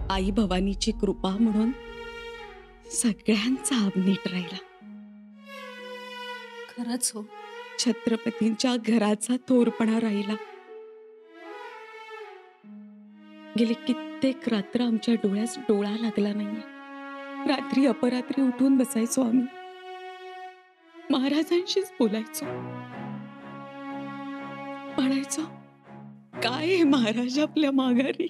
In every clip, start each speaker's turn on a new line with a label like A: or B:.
A: आई भवानीची कृपा म्हणून सगळ्यांचा नीट राहिला.
B: खरंच हो,
A: छत्रपतींच्या घराचा थोरपणा राहिला. गेली कित्येक रात्र आमच्या डोळ्यास डोळा लागला नाहीये. रात्री अपरात्री उठून बसायचो आम्ही, महाराजांशीच बोलायचो. म्हणायचो, काय आहे महाराज आपल्या माघारी.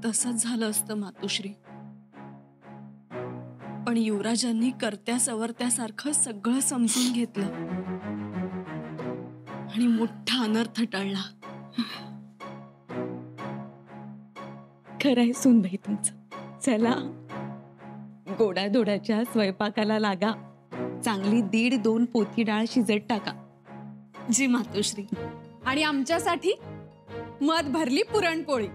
B: तसंच झालं असतं मातोश्री, पण युवराजांनी करत्या सवरत्यासारखं सगळं समजून घेतलं आणि मोठा अनर्थ टळला.
A: खरंय सुनबाई तुमचं. चला गोडाधोडाच्या स्वयंपाकाला लागा. चांगली 1.5-2 पोथी डाळ शिजत टाका.
B: जी मातोश्री.
C: आणि आमच्यासाठी मध भरली पुरणपोळी.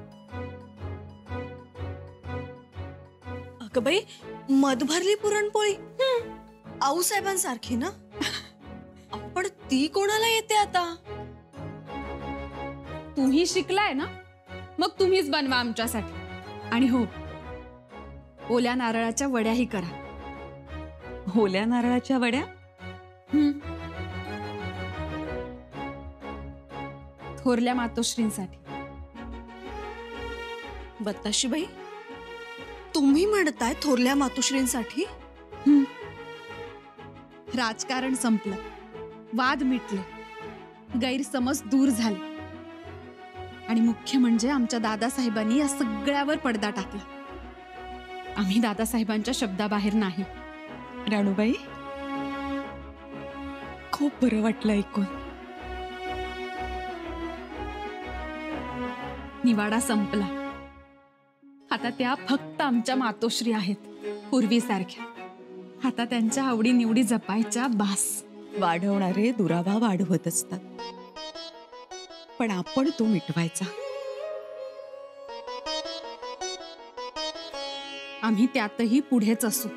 B: अगं बाई, मध भरली पुरणपोळी आऊसाहेबांसारखी ना? पण ती कोणाला येते आता?
C: तुम्ही शिकलाय ना, मग तुम्हीच बनवा आमच्यासाठी. आणि हो, ओल्या नारळाच्या वड्याही करा.
A: ओल्या नारळाच्या वड्या?
C: थोरल्या मातोश्रींसाठी.
B: बताशीबाई, तुम्ही म्हणताय थोरल्या मातोश्रींसाठी?
C: राजकारण संपलं, वाद मिटले, गैरसमज दूर झाले आणि मुख्य म्हणजे आमच्या दादासाहेबांनी या सगळ्यावर पडदा टाकला. आम्ही दादासाहेबांच्या शब्दाबाहेर नाही.
A: राणूबाई, खूप बरं वाटलं ऐकून.
C: निवाडा संपला. आता त्या फक्त आमच्या मातोश्री आहेत, पूर्वीसारख्या. आता त्यांच्या आवडी निवडी जपायच्या बास.
A: वाढवणारे दुरावा वाढवत असतात, पण आपण तो मिटवायचा.
C: आम्ही त्यातही पुढेच असू.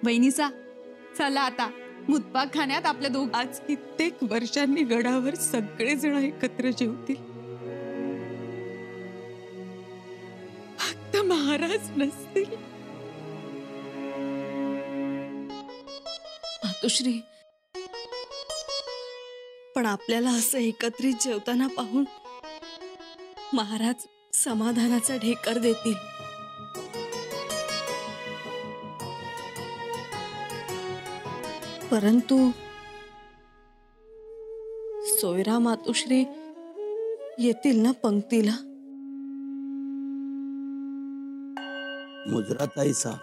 C: वहिनीसा, चला आता मुतपाकखान्यात आपल्या दोघ.
A: आज कित्येक वर्षांनी गडावर सगळेजण एकत्र जेवतील. फक्त महाराज नसतील.
B: मातोश्री, पण आपल्याला असं एकत्रित जेवताना पाहून महाराज समाधानाचा ढेकर देतील. परंतु सोयरा मातोश्री येतील ना पंक्तीला?
D: मुजराताईसा,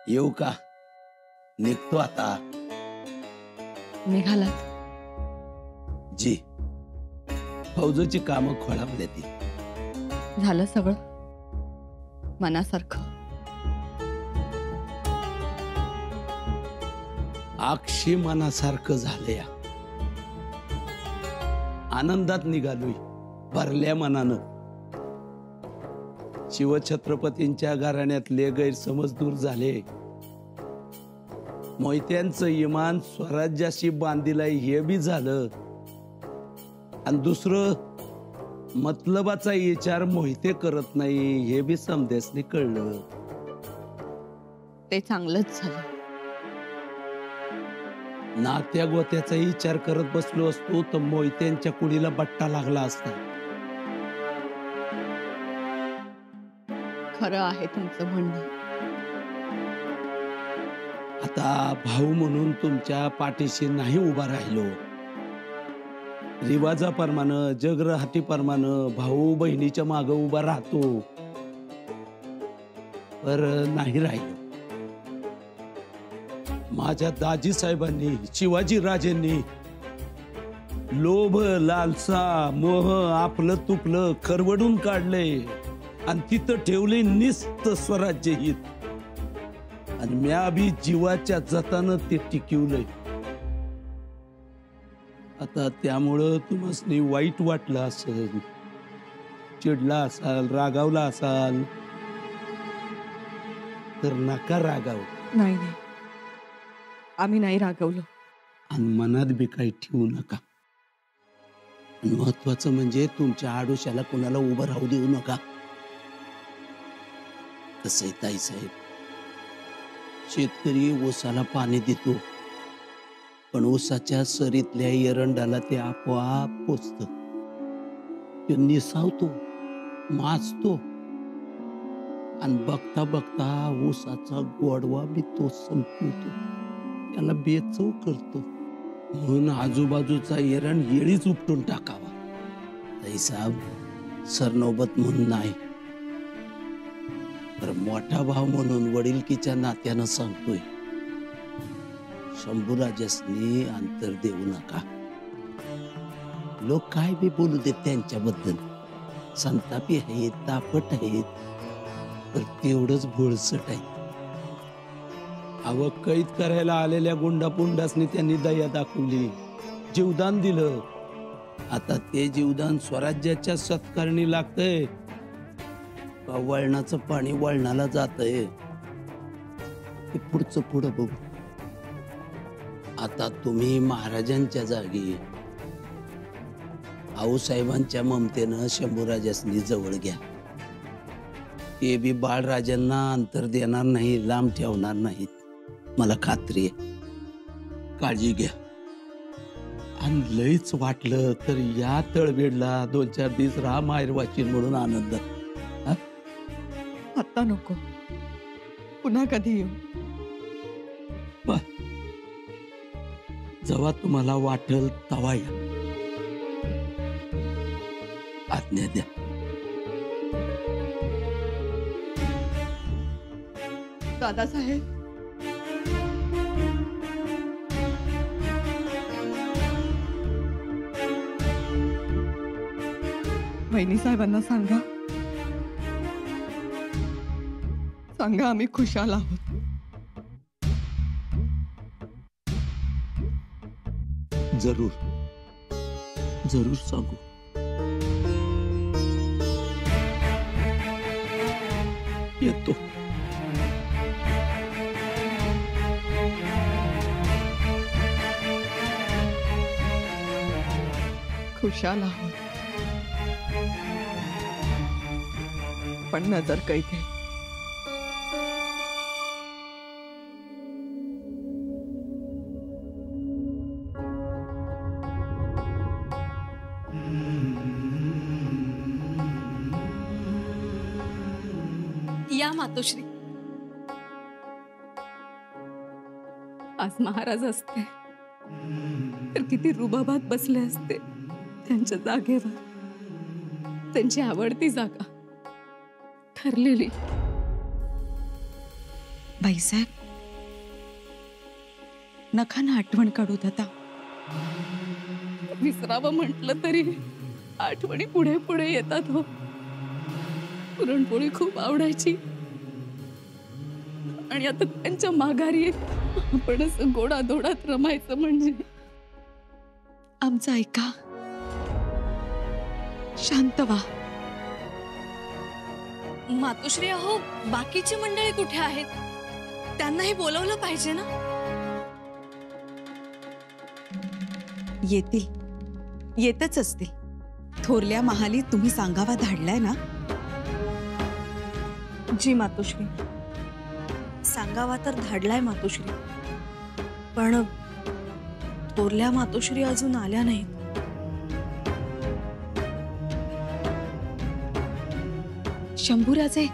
D: येऊ का? निघतो आता.
A: निघालात?
D: जी, फौजची कामं खोळंबले ती.
A: झालं सगळं मनासारखं?
D: अक्षी मनासारखं झालं या. आनंदात निघालोय, भरल्या मनानं. शिवछत्रपतींच्या घराण्यातले गैरसमज दूर झाले. मोहित्यांचं इमान स्वराज्याशी बांधिलाय हे बी झालं. आणि दुसरं, मतलबाचा विचार मोहिते करत नाही हे बी समदेसनी कळलं.
A: ते चांगलंच झालं.
D: नात्या गोत्याचा विचार करत बसलो असतो तर मोहित्यांच्या कुडीला बट्टा लागला असता.
A: खरं आहे तुमचं म्हणणं.
D: आता भाऊ म्हणून तुमच्या पाठीशी नाही उभा राहिलो. रिवाजाप्रमाणे, जगरहाटीप्रमाणे भाऊ बहिणीच्या मागे उभा राहतो, पर नाही राहिलो. माझ्या दाजी साहेबांनी, शिवाजी राजेंनी लोभ, लालसा, मोह आपलं तुपलं खरवडून काढले आणि तिथं ठेवले निस्त स्वराज्य हित. आणि म्या बी जीवाच्या जतानं ते टिकवलंय. आता त्यामुळं तुम्हाला वाईट वाटलं असेल, चिडला असाल, रागावला असाल तर नका रागाव.
A: नाही नाही, आम्ही नाही रागवलो.
D: आणि मनात बी काही ठेवू नका. महत्वाचं म्हणजे तुमच्या आडोशाला कोणाला उभं राहू देऊ नका. कसंय ताईसाहेब, शेतकरी ऊसाला पाणी देतो, पण ऊसाच्या सरीतल्या एरंडाला ते आपोआप पोचत. तो निसावतो, माजतो, आणि बघता बघता ऊसाचा गोडवा बी तो संपवतो, त्याला बेचव करतो. म्हणून आजूबाजूचा एरण येळीच उपटून टाकावा. ताईसाहेब, सरनोबत म्हणून नाही, तर मोठा भाव म्हणून वडिलकीच्या नात्यानं सांगतोय, शंभूराजासनी अंतर देऊ नका. लोक काय बी बोलू देत त्यांच्याबद्दल, संतापी आहेत, तापट आहेत, तर तेवढंच भोळसट आहे. अव कैद करायला आलेल्या गुंडापुंडासनी त्यांनी दया दाखवली, जीवदान दिलं. आता ते जीवदान स्वराज्याच्या सत्कारणी लागतंय का वळणाचं पाणी वळणाला जातंय, ते पुढचं पुढं बघू. आता तुम्ही महाराजांच्या जागी आऊसाहेबांच्या ममतेनं शंभूराजासनी जवळ घ्या. ते बी बाळराजांना अंतर देणार नाही, लांब ठेवणार नाहीत, मला खात्री आहे. काळजी घ्या. आणि लईच वाटलं तर या तळवेडला 2-4 दिवस राहा माहेर वाचीन म्हणून आनंदात.
A: आता नको, पुन्हा कधी येऊ.
D: जेव्हा तुम्हाला वाटेल तवा या. आज्ञा द्या.
A: दादासाहेब, वहिनी साहेबांना सांगा आम्ही खुशाल आहोत.
D: जरूर जरूर सांगू. येतो.
A: खुशाल आहोत, पण नजर कैद आहे.
B: या मातोश्री.
A: आज महाराज असते तर किती रुबाबात बसले असते त्यांच्या जागेवर. त्यांची आवडती जागा ठरलेली. बाईसाहेब, नका ना आठवण काढू आता. विसरावं म्हटलं तरी आठवणी पुढे पुढे येतात हो. पुरणपोळी खूप आवडायची, आणि आता त्यांच्या माघारी आपण असं गोडाधोडात रमायचं म्हणजे. आमचं ऐका, शांत व्हा.
B: मातोश्री, अहो बाकीची मंडळी कुठे आहेत? त्यांनाही बोलवलं पाहिजे ना.
E: येतील, येतच असतील. थोरल्या महाली तुम्ही सांगावा धाडलाय ना?
B: जी मातोश्री, सांगावा तर धाडलाय मातोश्री, पण थोरल्या मातोश्री अजून आल्या नाहीत.
A: शंभूराजे,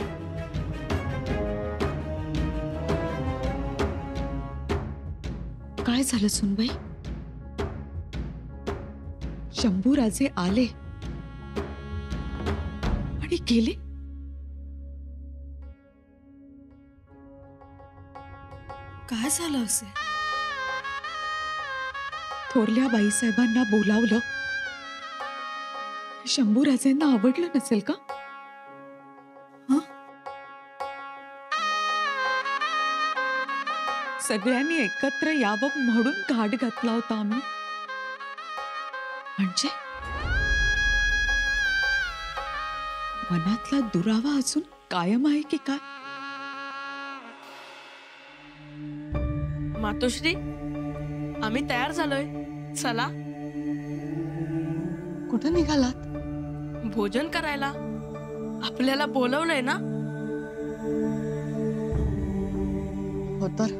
A: काय झालं सुनबाई? शंभूराजे आले आणि गेले.
B: काय झालं असे?
A: थोरल्या बाईसाहेबांना बोलावलं. शंभूराजेंना आवडलं नसेल का? सगळ्यांनी एकत्र यावं म्हणून घाट घातला होता आम्ही. म्हणजे मनातला दुरावा अजून कायम आहे की काय?
B: मातोश्री, आम्ही तयार झालोय, चला.
E: कुठं निघालात?
B: भोजन करायला आपल्याला बोलवलंय ना.
E: हो तर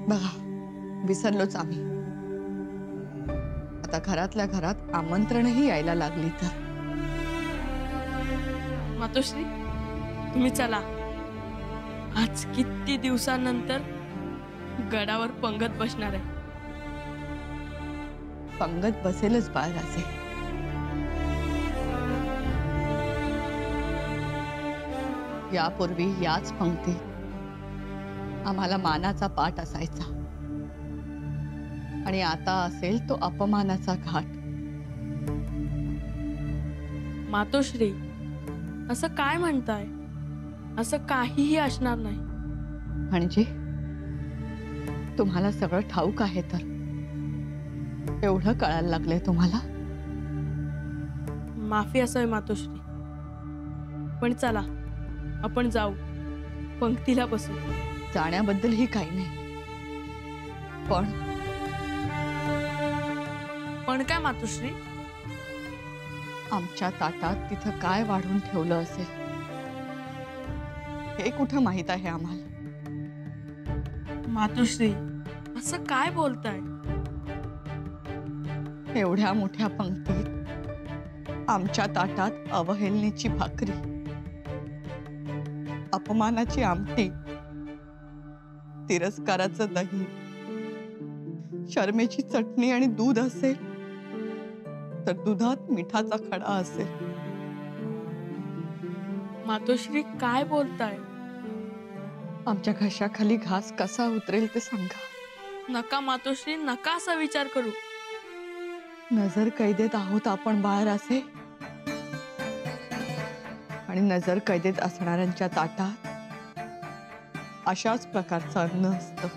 E: बघा, विसरलोच आम्ही. आता घरातल्या घरात आमंत्रणही यायला लागली तर.
B: मातोश्री, तुम्ही चला. आज किती दिवसानंतर गडावर पंगत बसणार आहे.
E: पंगत बसेलच बाळराजे. यापूर्वी याच पंक्तीत आम्हाला मानाचा पाठ असायचा आणि आता असेल तो अपमानाचा घाट.
B: मातोश्री, असं काय म्हणताय? असं काहीही असणार नाही.
E: म्हणजे तुम्हाला सगळं ठाऊक आहे तर एवढं कळायला लागलंय तुम्हाला?
B: माफी असावी मातोश्री, पण चला आपण जाऊ, पंक्तीला बसू.
E: जाण्याबद्दलही काही नाही,
B: पण काय मातोश्री?
E: आमच्या ताटात तिथं काय वाढून ठेवलं असेल हे कुठं माहित आहे आम्हाला?
B: मातोश्री, असं काय बोलताय?
E: एवढ्या मोठ्या पंक्तीत आमच्या ताटात अवहेलनेची भाकरी, अपमानाची आमटी, तिरस्काराचं दही, शर्मेची चटणी आणि दूध असेल तर दुधात मिठाचा खडा असेल.
B: मातोश्री, काय बोलताय?
E: आमच्या घशाखाली घास कसा उतरेल ते सांगा.
B: नका मातोश्री, नका असा विचार करू.
E: नजर कैदेत आहोत आपण बाळराजे, आणि नजर कैदेत असणाऱ्यांच्या ताटात अशाच प्रकारचं अन्न असतं.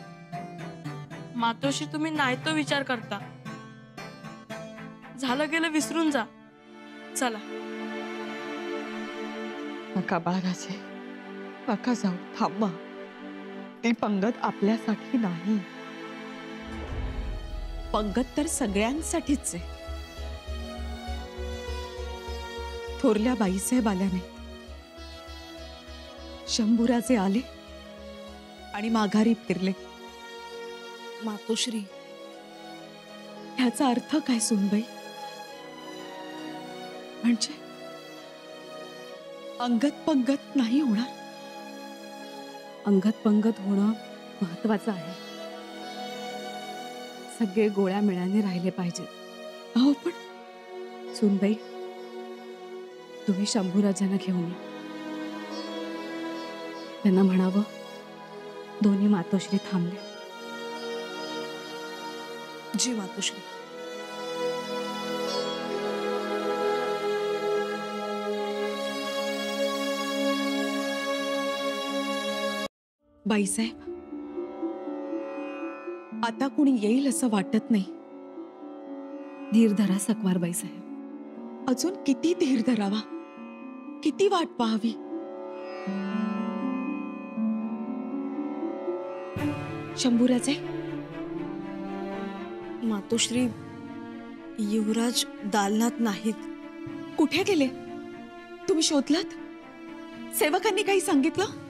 B: मातोश्री, तुम्ही नाही तो विचार करता. झालं गेलं विसरून जा. चला.
E: नका बाळराजे, नका जाऊ, थांबा. ती पंगत आपल्यासाठी नाही. पंगत तर सगळ्यांसाठीच आहे. थोरल्या बाईसाहेब आल्या नाही, शंभूराजे आले आणि माघारी फिरले.
B: मातोश्री,
A: ह्याचा अर्थ काय सुनबाई? म्हणजे अंगत पंगत नाही होणार?
C: अंगत पंगत होणं महत्वाचं आहे. सगळे गोळ्या मिळाने राहिले पाहिजेत.
A: अहो पण
C: सुनबाई, तुम्ही शंभूराजांना घेऊन या. त्यांना म्हणावं दोन्ही मातोश्री थांबले.
B: जी मातोश्री.
A: बाईसाहेब, आता कुणी येईल असं वाटत नाही.
C: धीर धरा सकवार बाईसाहेब.
A: अजून किती धीर धरावा? किती वाट पाहावी? शंभूराजे,
B: मातोश्री, युवराज दालनात नाहीत.
A: कुठे गेले? तुम्ही शोधलात? सेवकांनी काही सांगितलं?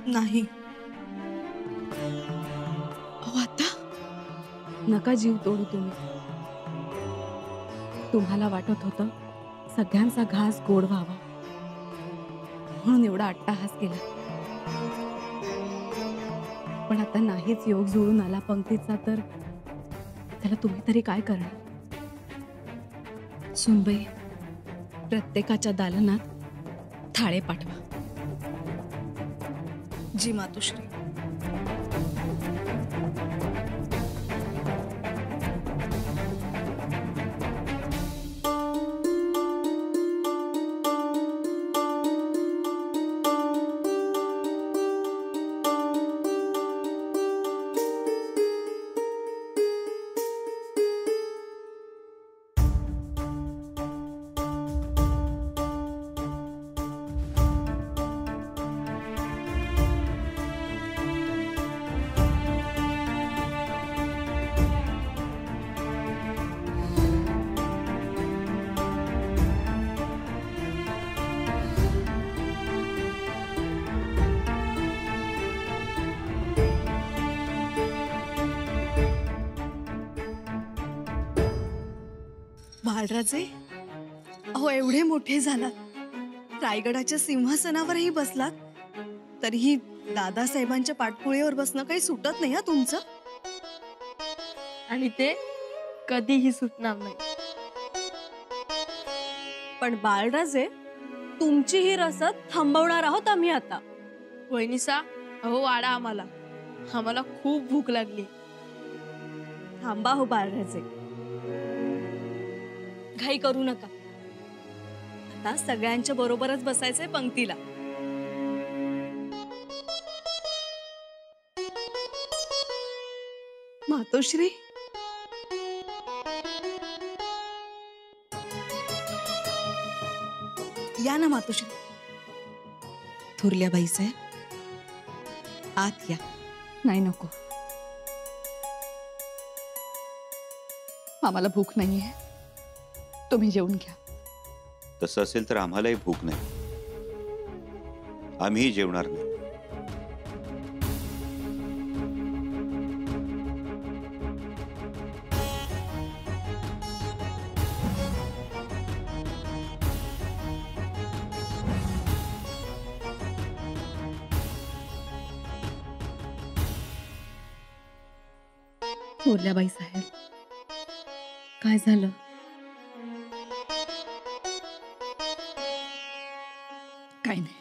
B: नाही.
A: अहो आता
C: नका जीव तोडू तुम्ही. तुम्हाला वाटत होतं सगळ्यांचा घास गोड व्हावा म्हणून एवढा अट्टाहास केला. पण आता नाहीच योग जुळून आला पंक्तीचा तर त्याला तुम्ही तरी काय करणार?
A: सुनबाई, प्रत्येकाच्या दालनात थाळे पाठवा.
B: जी मातोश्री. बाळराजे, अहो एवढे मोठे झालात, रायगडाच्या सिंहासनावरही बसलात, तरीही दादासाहेबांच्या पाठपुळीवर बसणं काही सुटत नाही हा तुमचं.
F: आणि ते कधीही सुटणार नाही.
B: पण बाळराजे, तुमची ही रसद थांबवणार आहोत आम्ही आता.
F: वहिनीसा, अहो वाडा आम्हाला, आम्हाला खूप भूक लागली.
B: थांबा हो बाळराजे, घाई करू नका. आता सगळ्यांच्या बरोबरच बसायचंय पंक्तीला. मातोश्री, या ना मातोश्री.
A: थोरल्या बाईसाहेब, आत या.
C: नाही, नको. आम्हाला भूक नाहीये, तुम्ही जेवून घ्या.
G: तसं असेल तर आम्हालाही भूक नाही, आम्हीही जेवणार नाही.
A: थोरल्या बाईसाहेब, काय झालं?
C: काय नाही.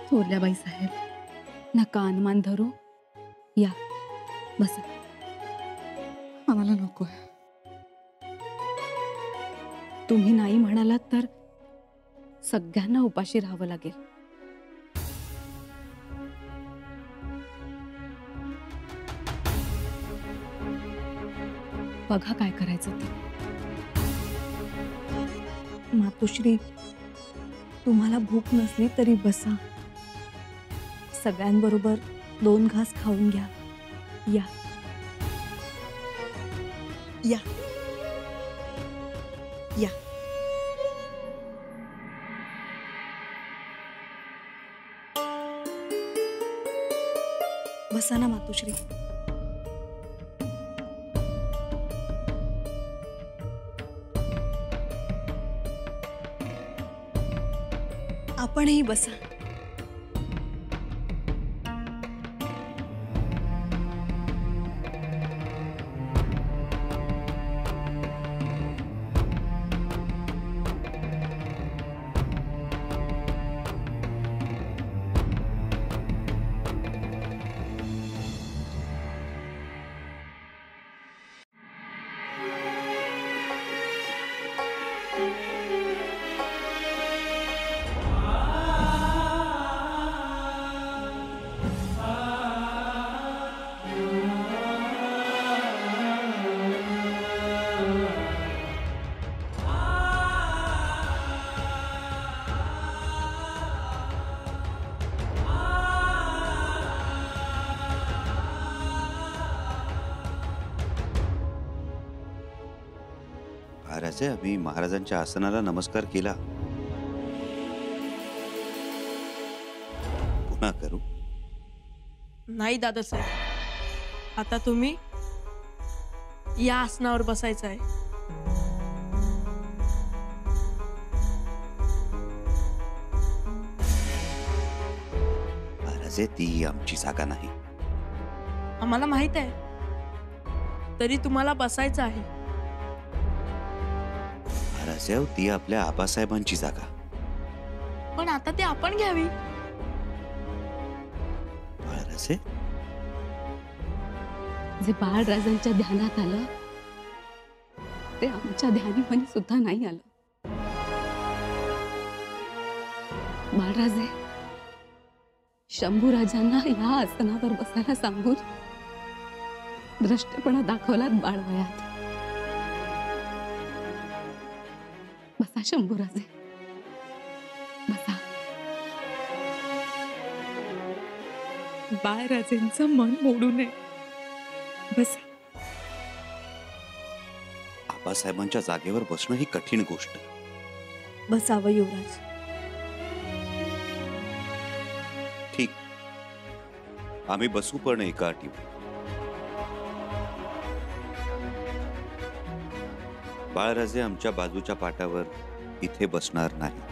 A: थोरल्या बाईसाहेब, नका अनुमान धरू. या, बसा.
C: आम्हाला नको.
A: तुम्ही नाही म्हणालात तर सगळ्यांना उपाशी राहावं लागेल. बघा काय करायचं ते.
B: मातोश्री, तुम्हाला भूक नसली तरी बसा. सगळ्यांबरोबर 2 घास खाऊन घ्या. या या या. बसा ना मातोश्री. आपणही बसा.
G: महाराज, आम्ही महाराजांच्या आसनाला नमस्कार केला, पुन्हा करू?
F: नाही दादासाहेब, आता तुम्ही या आसनावर बसायचं आहे.
G: महाराज, ती आमची जागा नाही.
F: आम्हाला माहित आहे, तरी तुम्हाला बसायचं आहे.
G: महाराज, ती आपल्या आबासाहेबांची जागा.
F: पण आता ती आपण घ्यावी.
G: महाराज,
A: जे बाळराजांच्या ध्यानात आलं ते आमच्या ध्यानीपणी सुद्धा नाही आलं. बाळराजे, शंभूराजांना या आसनावर बसायला सांगून द्रष्टपणा दाखवलात बाळवयात. बसा शंभूराजे, बसा. बाळराजेंचं मन मोडू नये. बसा.
G: आबासाहेबांच्या जागेवर बसणं ही कठीण गोष्ट.
B: बसावं युवराज.
G: ठीक, आम्ही बसू, पण एका अटीवर. बाळराजे आमच्या बाजूच्या पाटावर इथे बसणार नाही.